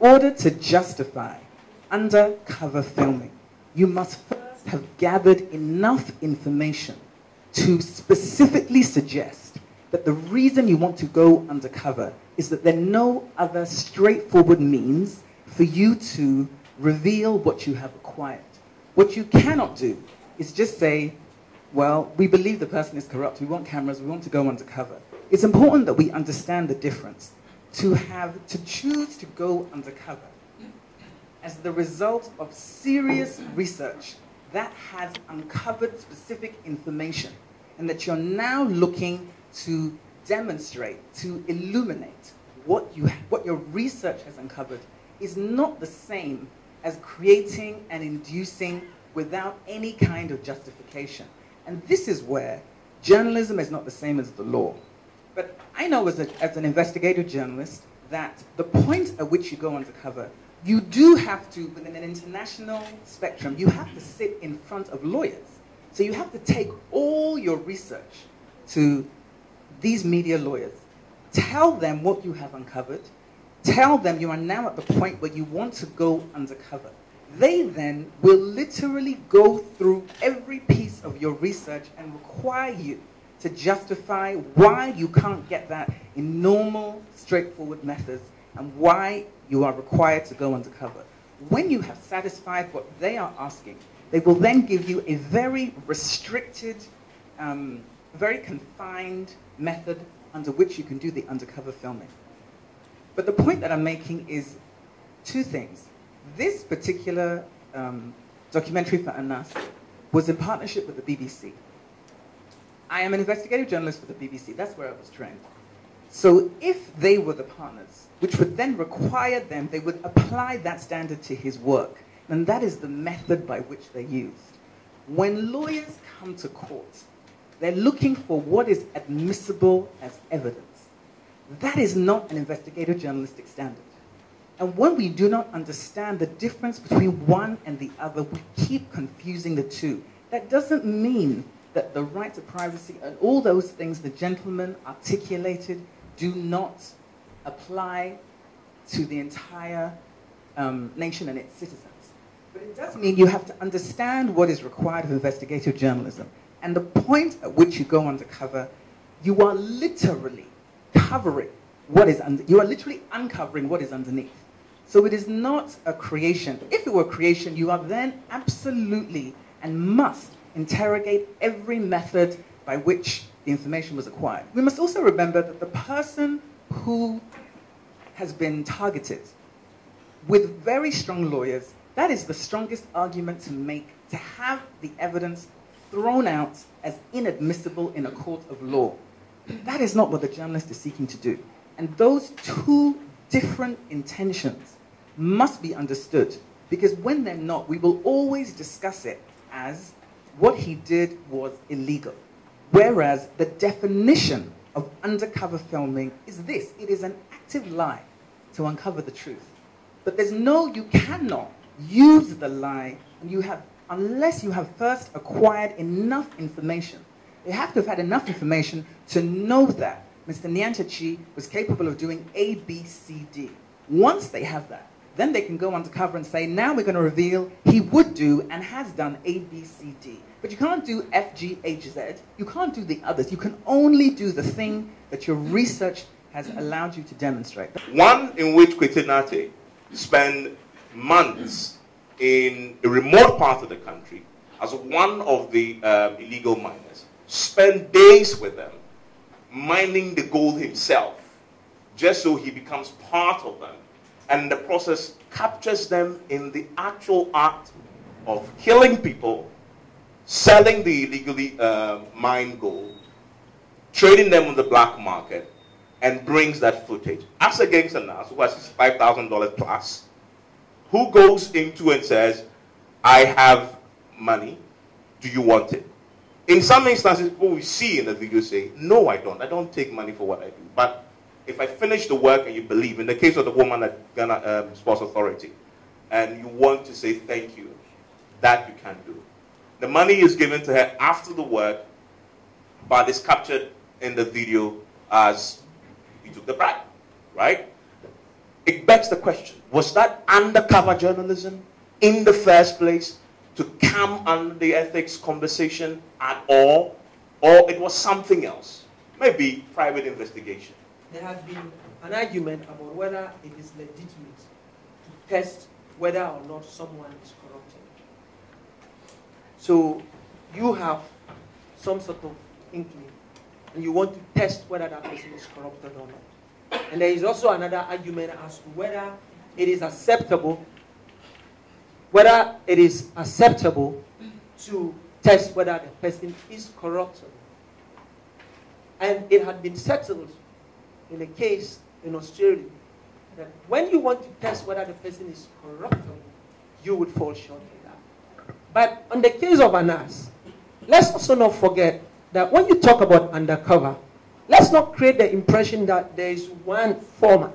order to justify undercover filming, you must first have gathered enough information to specifically suggest that the reason you want to go undercover is that there are no other straightforward means for you to reveal what you have acquired. What you cannot do is just say, well, we believe the person is corrupt, we want cameras, we want to go undercover. It's important that we understand the difference. To choose to go undercover as the result of serious research that has uncovered specific information, and that you're now looking to demonstrate, to illuminate what your research has uncovered, is not the same as creating and inducing without any kind of justification. And this is where journalism is not the same as the law. But I know as an investigative journalist that the point at which you go undercover, you do have to, within an international spectrum, you have to sit in front of lawyers. So you have to take all your research to these media lawyers, tell them what you have uncovered, tell them you are now at the point where you want to go undercover. They then will literally go through every piece of your research and require you to justify why you can't get that in normal, straightforward methods, and why you are required to go undercover. When you have satisfied what they are asking, they will then give you a very restricted, very confined method under which you can do the undercover filming. But the point that I'm making is two things. This particular documentary for Anas was in partnership with the BBC. I am an investigative journalist for the BBC. That's where I was trained. So if they were the partners, which would then require them, they would apply that standard to his work. And that is the method by which they used. When lawyers come to court, they're looking for what is admissible as evidence. That is not an investigative journalistic standard. And when we do not understand the difference between one and the other, we keep confusing the two. That doesn't mean that the right to privacy and all those things the gentleman articulated do not apply to the entire nation and its citizens. But it does mean you have to understand what is required of investigative journalism. And the point at which you go undercover, you are literally covering what is you are literally uncovering what is underneath. So it is not a creation. If it were creation, you are then absolutely and must interrogate every method by which the information was acquired. We must also remember that the person who has been targeted with very strong lawyers, that is the strongest argument to make, to have the evidence thrown out as inadmissible in a court of law. That is not what the journalist is seeking to do. And those two different intentions must be understood, because when they're not, we will always discuss it as what he did was illegal. Whereas the definition of undercover filming is this: it is an active lie to uncover the truth. But you cannot use the lie unless you have first acquired enough information. They have to have had enough information to know that Mr. Nyanchachi was capable of doing A, B, C, D. Once they have that, then they can go undercover and say, now we're going to reveal he would do and has done A, B, C, D. But you can't do F, G, H, Z. You can't do the others. You can only do the thing that your research has allowed you to demonstrate. One in which Kwetenate spent months in a remote part of the country as one of the illegal miners, spent days with them, mining the gold himself, just so he becomes part of them, and in the process captures them in the actual act of killing people, selling the illegally mined gold, trading them on the black market, and brings that footage. As against Anas, who has $5,000 plus, who goes into and says, I have money, do you want it? In some instances, people we see in the video say, no, I don't take money for what I do. But if I finish the work and you believe, in the case of the woman at Ghana Sports Authority, and you want to say thank you, that you can do. The money is given to her after the work, but it's captured in the video as you took the bribe, right? it begs the question, was that undercover journalism in the first place to come under the ethics conversation at all, or it was something else? Maybe private investigation. There has been an argument about whether it is legitimate to test whether or not someone is corrupted. So you have some sort of inkling, and you want to test whether that person is corrupted or not. And there is also another argument as to whether it is acceptable, to test whether the person is corruptible. And it had been settled in a case in Australia that when you want to test whether the person is corruptible, you would fall short of that. But on the case of Anas, let's also not forget that when you talk about undercover, let's not create the impression that there is one format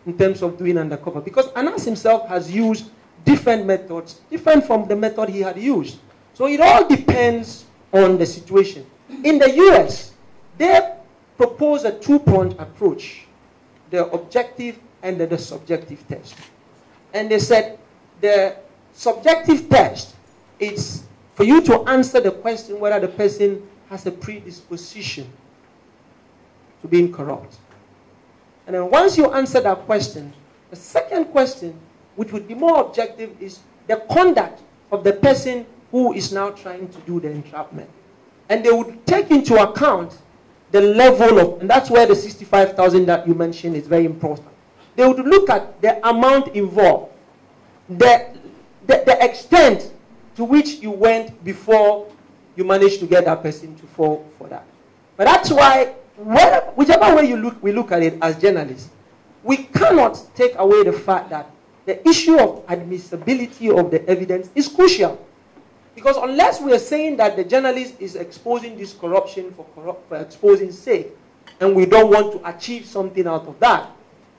in terms of doing undercover, because Anas himself has used different methods, different from the method he had used. So it all depends on the situation. In the US, they propose a two-pronged approach, the objective and the subjective test. And they said the subjective test is for you to answer the question whether the person has a predisposition to being corrupt. And then once you answer that question, the second question, which would be more objective, is the conduct of the person who is now trying to do the entrapment. And they would take into account the level of, and that's where the 65,000 that you mentioned is very important. They would look at the amount involved, the extent to which you went before you managed to get that person to fall for that. But that's why, whichever way we look at it as journalists, we cannot take away the fact that the issue of admissibility of the evidence is crucial. Because unless we are saying that the journalist is exposing this corruption for exposing sake, and we don't want to achieve something out of that,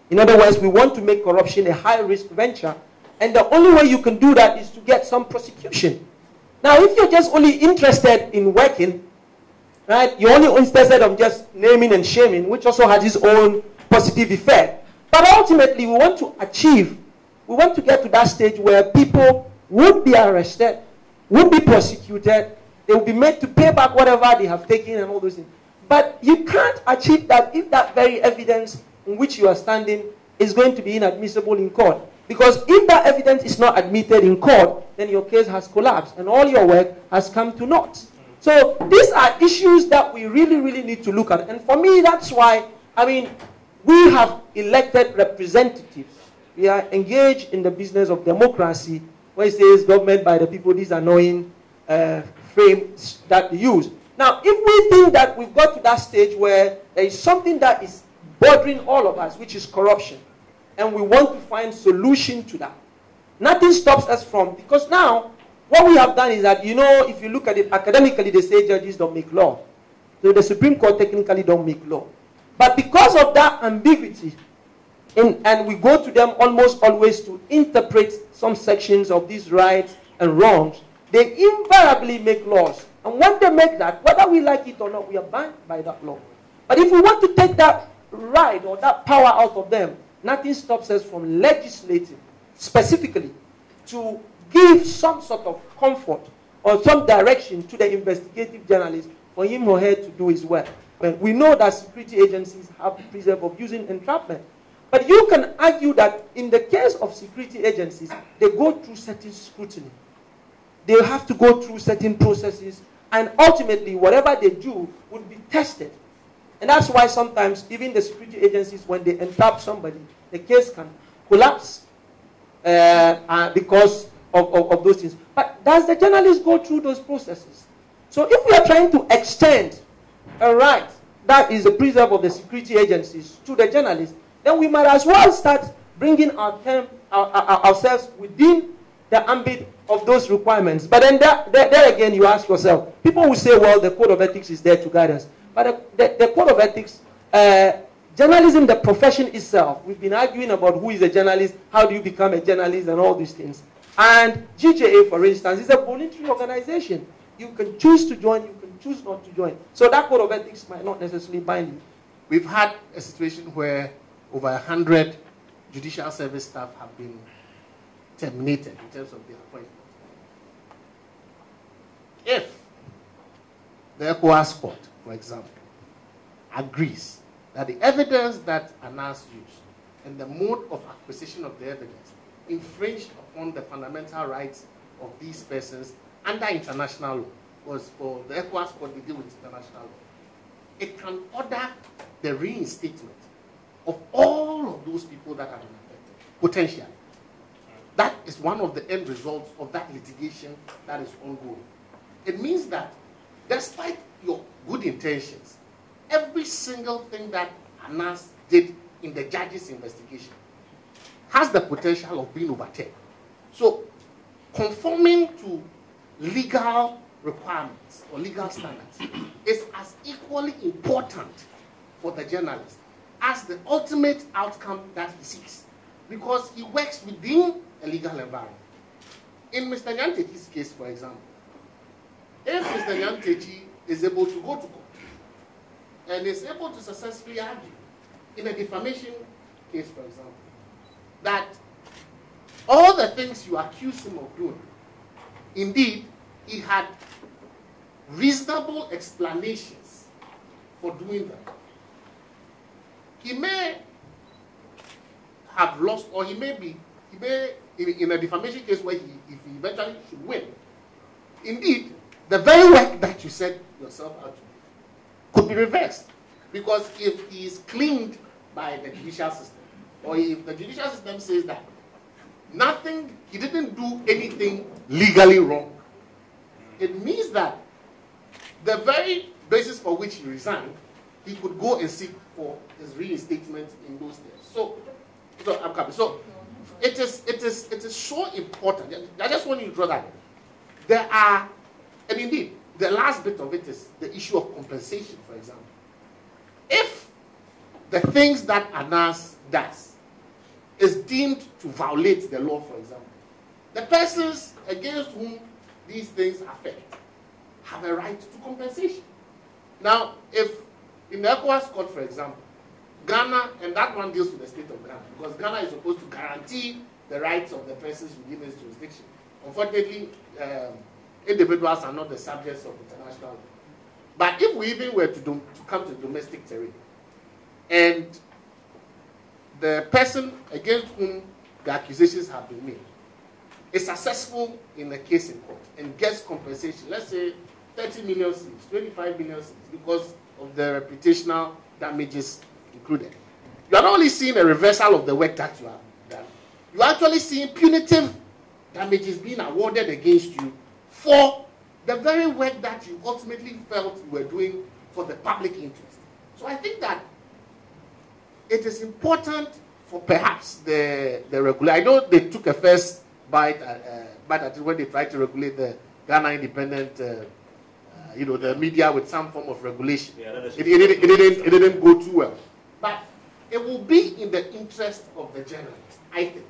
in other words, we want to make corruption a high-risk venture, and the only way you can do that is to get some prosecution. Now, if you're just only interested in working, right, you're only interested in just naming and shaming, which also has its own positive effect. But ultimately, we want to get to that stage where people would be arrested, would be prosecuted, they will be made to pay back whatever they have taken and all those things. But you can't achieve that if that very evidence in which you are standing is going to be inadmissible in court. Because if that evidence is not admitted in court, then your case has collapsed and all your work has come to naught. So these are issues that we really, really need to look at. And for me, that's why, we have elected representatives. We are engaged in the business of democracy, where it says government by the people, these annoying frames that they use. Now, if we think that we've got to that stage where there is something that is bothering all of us, which is corruption, and we want to find solution to that, nothing stops us from, because now, what we have done is that, if you look at it academically, they say judges don't make law. So the Supreme Court technically don't make law. But because of that ambiguity, and we go to them almost always to interpret some sections of these rights and wrongs, they invariably make laws. And when they make that, whether we like it or not, we are bound by that law. But if we want to take that right or that power out of them, nothing stops us from legislating specifically to give some sort of comfort or some direction to the investigative journalist for him or her to do his work. But we know that security agencies have the preserve of using entrapment. But you can argue that in the case of security agencies, they go through certain scrutiny. They have to go through certain processes, and ultimately, whatever they do would be tested. And that's why sometimes, even the security agencies, when they entrap somebody, the case can collapse because of those things. But does the journalist go through those processes? So if we are trying to extend a right that is the preserve of the security agencies to the journalists, then we might as well start bringing ourselves within the ambit of those requirements. But then there again, you ask yourself, people will say, well, the code of ethics is there to guide us. But the code of ethics, journalism, the profession itself, we've been arguing about who is a journalist, how do you become a journalist, and all these things. And GJA, for instance, is a voluntary organization. You can choose to join, you can choose not to join. So that code of ethics might not necessarily bind you. We've had a situation where over 100 judicial service staff have been terminated in terms of their appointment. If the ECOWAS court, for example, agrees that the evidence that Anas used and the mode of acquisition of the evidence infringed upon the fundamental rights of these persons under international law, was for the ECOWAS court to deal with international law, it can order the reinstatement of all of those people that have been affected, potentially. That is one of the end results of that litigation that is ongoing. It means that despite your good intentions, every single thing that Anas did in the judge's investigation has the potential of being overturned. So, conforming to legal requirements or legal standards is as equally important for the journalist as the ultimate outcome that he seeks, because he works within a legal environment. In Mr. Nyantechi's case, for example, if Mr. Nyantechi is able to go to court and is able to successfully argue in a defamation case, for example, that all the things you accuse him of doing, indeed, he had reasonable explanations for doing that. He may have lost, or he may in a defamation case where if he eventually should win, indeed, the very work that you set yourself out to do could be reversed. Because if he is cleaned by the judicial system, or if the judicial system says that he didn't do anything legally wrong, it means that the very basis for which he resigned, he could go and seek for his reinstatement in those steps. So I'm coming. So it is so important. I just want you to draw that. There are, and indeed, the last bit of it is the issue of compensation, for example. If the things that Anas does is deemed to violate the law, for example, the persons against whom these things affect have a right to compensation. Now, if in the ECOWAS court, for example, Ghana, and that one deals with the state of Ghana, because Ghana is supposed to guarantee the rights of the persons within its jurisdiction. Unfortunately, individuals are not the subjects of international law. But if we even were to come to domestic terrain, and the person against whom the accusations have been made is successful in the case in court and gets compensation, let's say 30 million cedis, 25 million cedis, because of the reputational damages included. You are not only seeing a reversal of the work that you have done, you are actually seeing punitive damages being awarded against you for the very work that you ultimately felt you were doing for the public interest. So I think that it is important for perhaps the regulator. I know they took a first bite at it when they tried to regulate the Ghana Independent, the media with some form of regulation. Yeah, it didn't go too well. But it will be in the interest of the journalist, I think,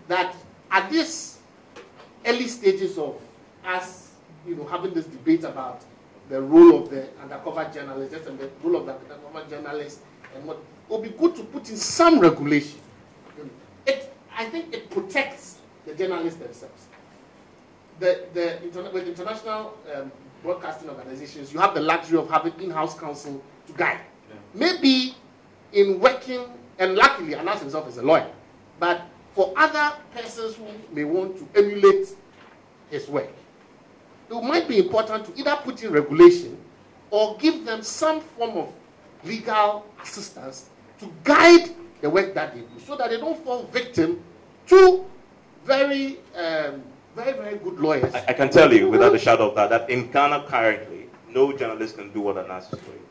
that at this early stages of us, having this debate about the role of the undercover journalist and the role of the undercover journalist, and what it will be good to put in some regulation. I think it protects the journalists themselves. With international broadcasting organizations, you have the luxury of having in-house counsel to guide. Yeah. Maybe in working, and luckily Anas himself is a lawyer, but for other persons who may want to emulate his work, it might be important to either put in regulation or give them some form of legal assistance to guide the work that they do, so that they don't fall victim to very, very good lawyers. I can tell you, without a shadow of doubt, that in Ghana currently, no journalist can do what Anas is doing.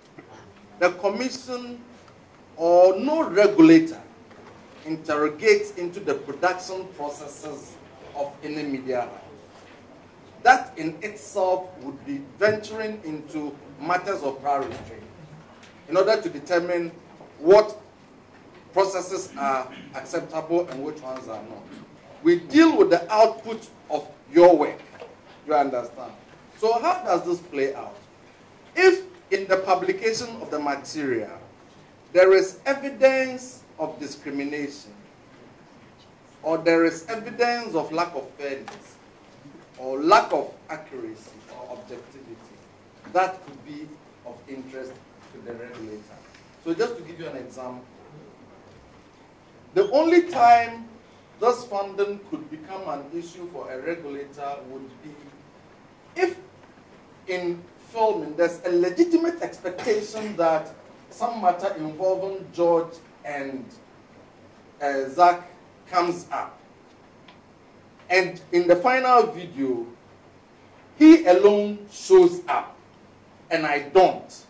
The commission or no regulator interrogates into the production processes of any media house. That in itself would be venturing into matters of prior restraint in order to determine what processes are acceptable and which ones are not. We deal with the output of your work. You understand? So how does this play out? If in the publication of the material there is evidence of discrimination, or there is evidence of lack of fairness, or lack of accuracy or objectivity, that could be of interest to the regulator. So just to give you an example, the only time this funding could become an issue for a regulator would be if in filming there's a legitimate expectation that some matter involving George and Zach comes up. And in the final video, he alone shows up, and I don't.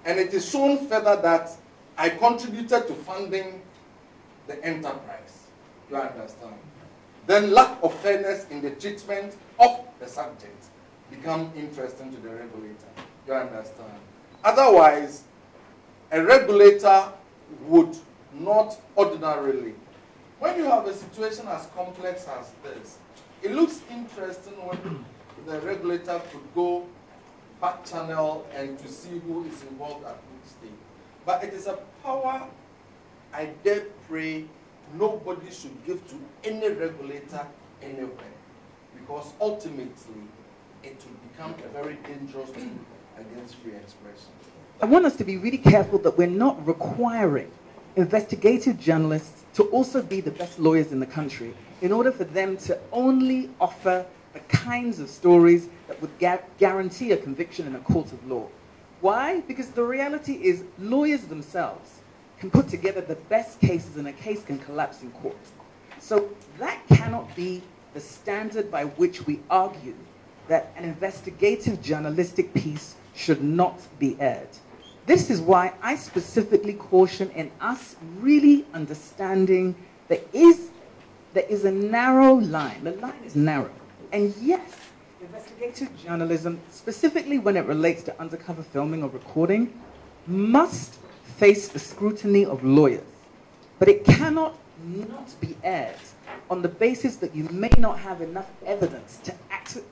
And it is shown further that I contributed to funding the enterprise. You understand? Then lack of fairness in the treatment of the subject become interesting to the regulator. You understand? Otherwise, a regulator would not ordinarily. When you have a situation as complex as this, it looks interesting when the regulator could go back channel and to see who is involved at which stage. But it is a power I dare pray nobody should give to any regulator anywhere, because ultimately it will become a very dangerous tool against free expression. I want us to be really careful that we're not requiring investigative journalists to also be the best lawyers in the country in order for them to only offer the kinds of stories that would guarantee a conviction in a court of law. Why? Because the reality is lawyers themselves can put together the best cases and a case can collapse in court. So that cannot be the standard by which we argue that an investigative journalistic piece should not be aired. This is why I specifically caution in us really understanding there is a narrow line. The line is narrow. And yes, investigative journalism, specifically when it relates to undercover filming or recording, must face the scrutiny of lawyers. But it cannot not be aired on the basis that you may not have enough evidence to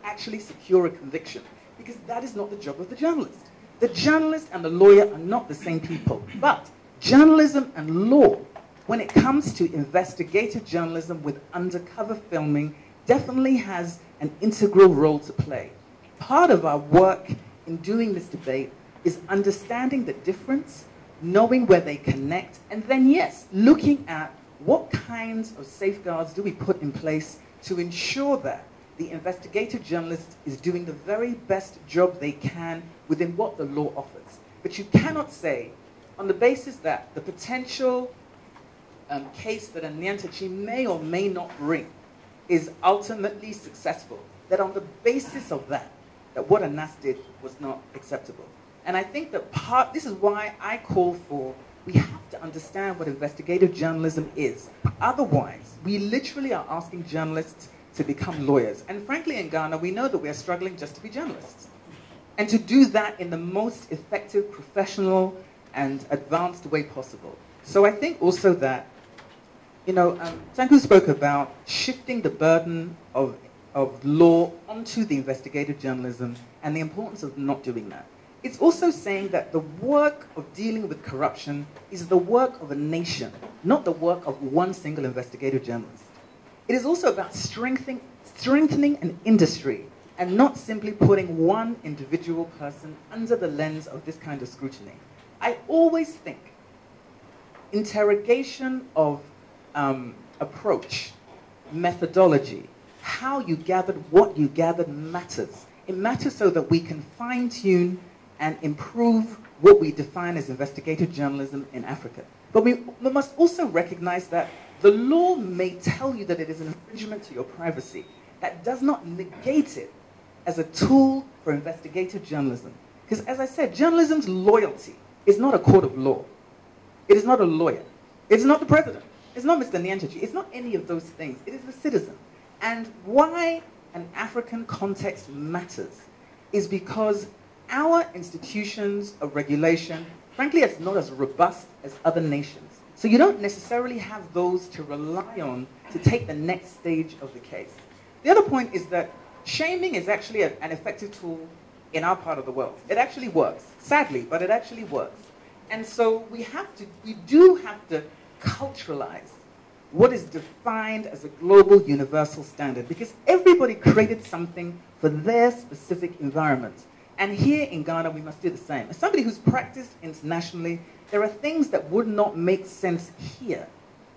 actually secure a conviction, because that is not the job of the journalist. The journalist and the lawyer are not the same people. But journalism and law, when it comes to investigative journalism with undercover filming, definitely has an integral role to play. Part of our work in doing this debate is understanding the difference, knowing where they connect, and then, yes, looking at what kinds of safeguards do we put in place to ensure that the investigative journalist is doing the very best job they can within what the law offers. But you cannot say, on the basis that the potential case that a Nyantachi may or may not bring is ultimately successful, that on the basis of that what Anas did was not acceptable. And I think that this is why I call for, we have to understand what investigative journalism is. Otherwise, we literally are asking journalists to become lawyers. And frankly, in Ghana, we know that we are struggling just to be journalists. And to do that in the most effective, professional, and advanced way possible. So I think also that, Tanku spoke about shifting the burden of law onto the investigative journalism and the importance of not doing that. It's also saying that the work of dealing with corruption is the work of a nation, not the work of one single investigative journalist. It is also about strengthening an industry and not simply putting one individual person under the lens of this kind of scrutiny. I always think interrogation of approach, methodology, how you gathered what you gathered matters. It matters so that we can fine-tune and improve what we define as investigative journalism in Africa. But we must also recognize that the law may tell you that it is an infringement to your privacy. That does not negate it as a tool for investigative journalism. Because as I said, journalism's loyalty is not a court of law. It is not a lawyer. It's not the president. It's not Mr. Nyantachi. It's not any of those things. It is the citizen. And why an African context matters is because our institutions of regulation, frankly, it's not as robust as other nations. So you don't necessarily have those to rely on to take the next stage of the case. The other point is that shaming is actually an effective tool in our part of the world. It actually works, sadly, but it actually works. And so we do have to culturalize what is defined as a global universal standard, because everybody created something for their specific environment. And here in Ghana, we must do the same. As somebody who's practiced internationally, there are things that would not make sense here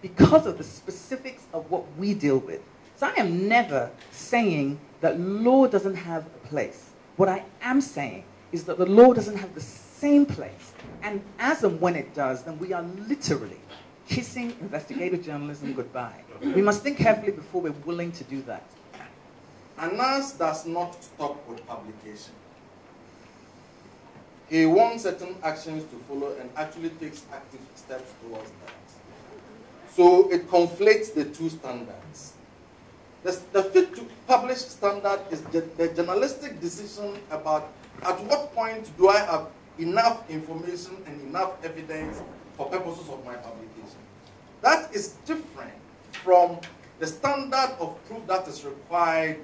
because of the specifics of what we deal with. So I am never saying that law doesn't have a place. What I am saying is that the law doesn't have the same place. And as and when it does, then we are literally kissing investigative journalism goodbye. We must think carefully before we're willing to do that. Anas does not stop with publication. He wants certain actions to follow and actually takes active steps towards that. So it conflates the two standards. The fit to publish standard is the journalistic decision about at what point do I have enough information and enough evidence for purposes of my publication. That is different from the standard of proof that is required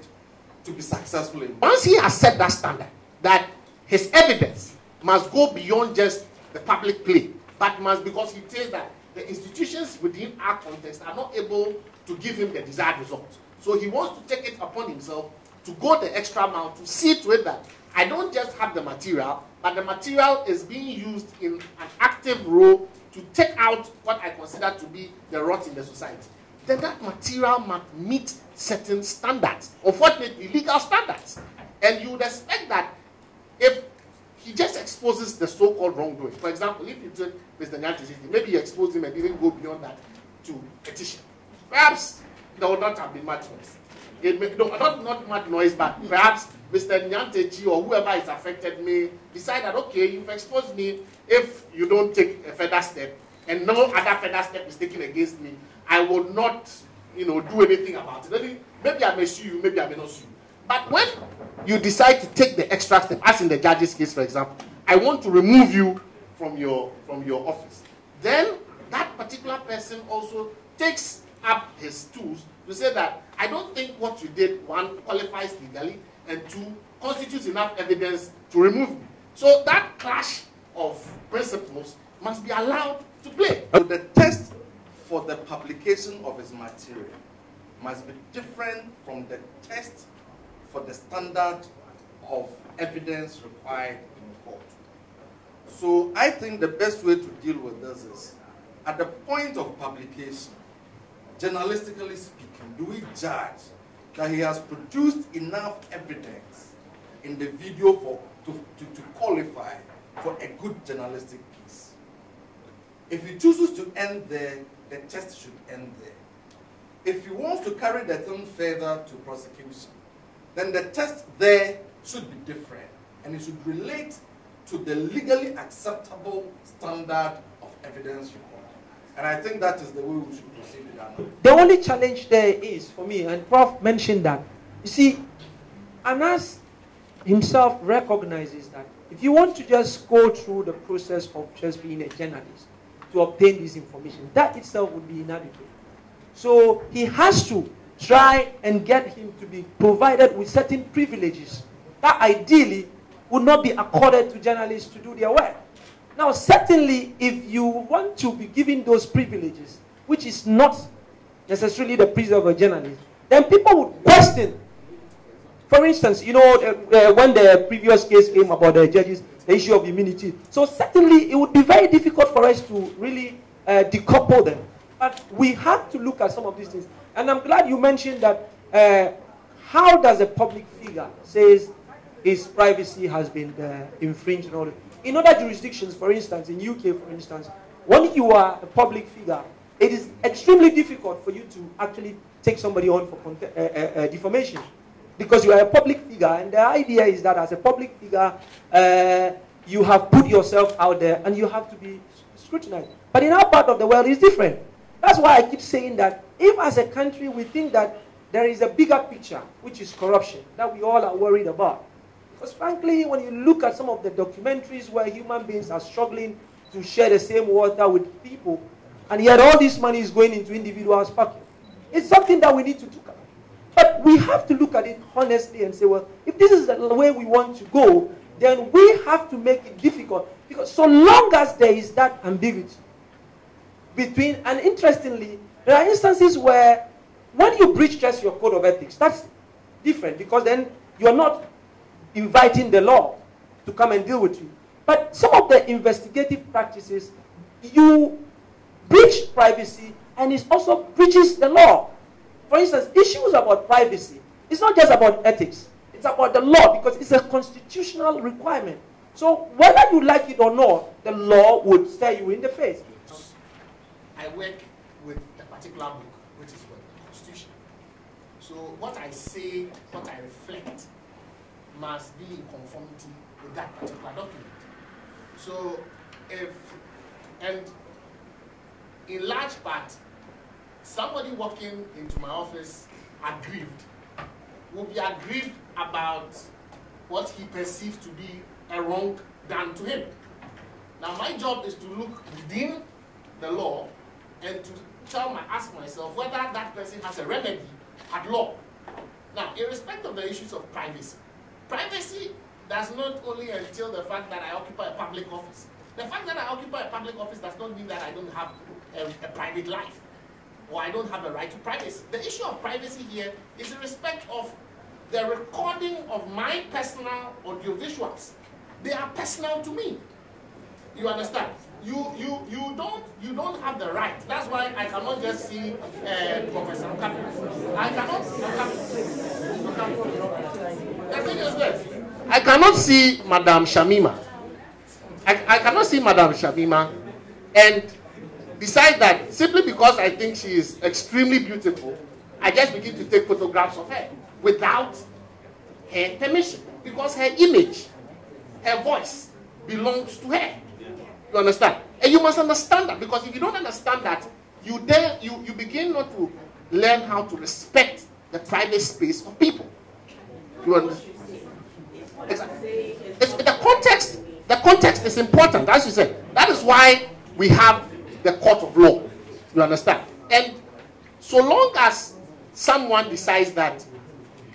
to be successful in. Once he has set that standard, that his evidence must go beyond just the public play, but must, because he says that the institutions within our context are not able to give him the desired result. So he wants to take it upon himself to go the extra mile to see to it that I don't just have the material, but the material is being used in an active role to take out what I consider to be the rot in the society. Then that material must meet certain standards, unfortunately legal standards. And you would expect that if he just exposes the so-called wrongdoing, for example, if you took Mr. Nyante's, maybe you exposed him and didn't go beyond that to petition, perhaps there would not have been much noise. Not much noise, but perhaps Mr. Nyantechi or whoever is affected may decide that, okay, you've exposed me. If you don't take a further step and no other further step is taken against me, I will not, do anything about it. Maybe I may sue you, maybe I may not sue you. But when you decide to take the extra step, as in the judge's case, for example, I want to remove you from your office, then that particular person also takes up his tools to say that I don't think what you did, one, qualifies legally, and two, constitutes enough evidence to remove me. So that clash of principles must be allowed to play. So the test for the publication of his material must be different from the test for the standard of evidence required in court. So I think the best way to deal with this is, at the point of publication, journalistically speaking, do we judge that he has produced enough evidence in the video to qualify for a good journalistic piece? If he chooses to end there, the test should end there. If he wants to carry the thing further to prosecution, then the test there should be different, and it should relate to the legally acceptable standard of evidence required. And I think that is the way we should proceed with that. The only challenge there is, for me, and Prof mentioned that, you see, Anas himself recognizes that if you want to just go through the process of just being a journalist to obtain this information, that itself would be inadequate. So he has to try and get him to be provided with certain privileges that ideally would not be accorded to journalists to do their work. Now, certainly, if you want to be given those privileges, which is not necessarily the privilege of a journalist, then people would question. For instance, when the previous case came about the judges, the issue of immunity. So certainly, it would be very difficult for us to really decouple them. But we have to look at some of these things. And I'm glad you mentioned that how does a public figure says his privacy has been infringed and all that. In other jurisdictions, for instance, in UK, for instance, when you are a public figure, it is extremely difficult for you to actually take somebody on for defamation. Because you are a public figure, and the idea is that as a public figure, you have put yourself out there, and you have to be scrutinized. But in our part of the world, it's different. That's why I keep saying that if as a country we think that there is a bigger picture, which is corruption, that we all are worried about. Because frankly, when you look at some of the documentaries where human beings are struggling to share the same water with people, and yet all this money is going into individuals' pockets, it's something that we need to look at. But we have to look at it honestly and say, well, if this is the way we want to go, then we have to make it difficult. Because so long as there is that ambiguity between, and interestingly, There are instances where when you breach just your code of ethics, that's different because then you are not inviting the law to come and deal with you. But some of the investigative practices, you breach privacy and it also breaches the law. For instance, issues about privacy, it's not just about ethics. It's about the law because it's a constitutional requirement. So whether you like it or not, the law would stare you in the face. I work with a particular book, which is what, the Constitution. So what I say, what I reflect, must be in conformity with that particular document. So and in large part, somebody walking into my office aggrieved will be aggrieved about what he perceives to be a wrong done to him. Now my job is to look within the law and to ask myself whether that person has a remedy at law. Now, irrespective of the issues of privacy, privacy does not only entail the fact that I occupy a public office. The fact that I occupy a public office does not mean that I don't have a private life or I don't have a right to privacy. The issue of privacy here is in respect of the recording of my personal audiovisuals. They are personal to me. You understand? You don't have the right. That's why I cannot just see Professor Okapi. I cannot. The thing is this. I cannot see Madame Shamima. I cannot see Madame Shamima and decide that simply because I think she is extremely beautiful, I just begin to take photographs of her without her permission. Because her image, her voice belongs to her. You understand? And you must understand that, because if you don't understand that, you begin not to learn how to respect the private space of people. You understand? The context is important, as you said. That is why we have the court of law. You understand? And so long as someone decides that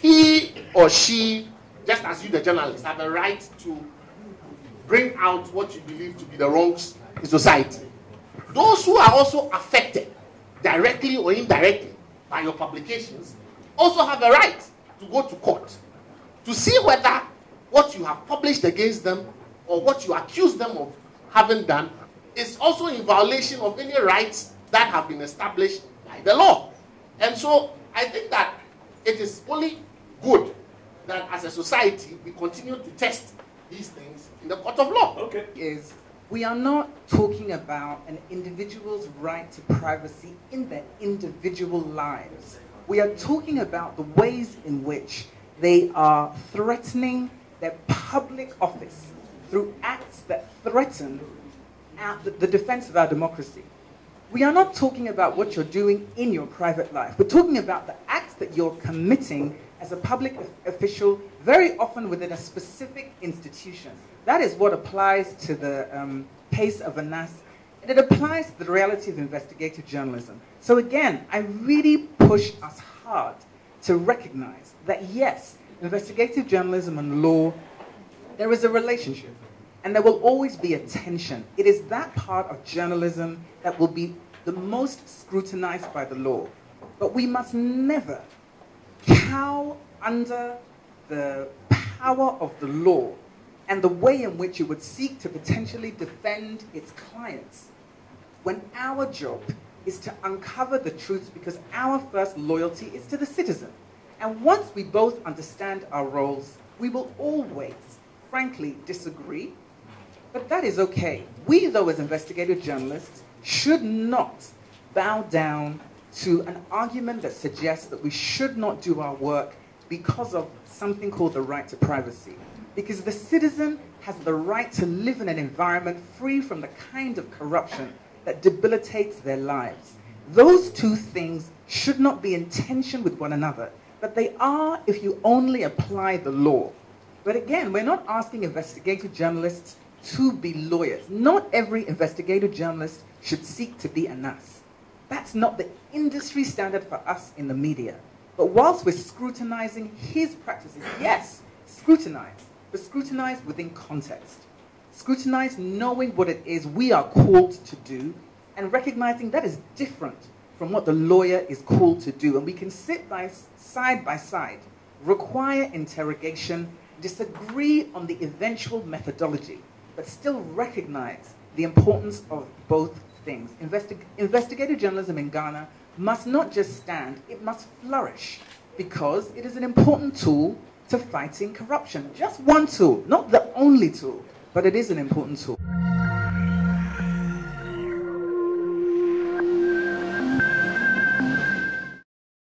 he or she, just as you, the journalist, have a right to bring out what you believe to be the wrongs in society, those who are also affected, directly or indirectly, by your publications, also have a right to go to court to see whether what you have published against them or what you accuse them of having done is also in violation of any rights that have been established by the law. And so I think that it is only good that as a society we continue to test these things in the court of law. Okay. We are not talking about an individual's right to privacy in their individual lives. We are talking about the ways in which they are threatening their public office through acts that threaten the defense of our democracy. We are not talking about what you're doing in your private life. We're talking about the acts that you're committing as a public official, very often within a specific institution. That is what applies to the case of Anas, and it applies to the reality of investigative journalism. So again, I really push us hard to recognize that yes, investigative journalism and law, there is a relationship, and there will always be a tension. It is that part of journalism that will be the most scrutinized by the law. But we must never cower under the power of the law and the way in which it would seek to potentially defend its clients, when our job is to uncover the truth, because our first loyalty is to the citizen. And once we both understand our roles, we will always, frankly, disagree, but that is okay. We, though, as investigative journalists, should not bow down to an argument that suggests that we should not do our work because of something called the right to privacy. Because the citizen has the right to live in an environment free from the kind of corruption that debilitates their lives. Those two things should not be in tension with one another, but they are if you only apply the law. But again, we're not asking investigative journalists to be lawyers. Not every investigative journalist should seek to be Anas. That's not the industry standard for us in the media. But whilst we're scrutinizing his practices, yes, scrutinize, but scrutinize within context. Scrutinize knowing what it is we are called to do and recognizing that is different from what the lawyer is called to do. And we can sit side by side, require interrogation, disagree on the eventual methodology, but still recognize the importance of both things. Investigative journalism in Ghana must not just stand, it must flourish, because it is an important tool to fighting corruption. Just one tool, not the only tool, but it is an important tool.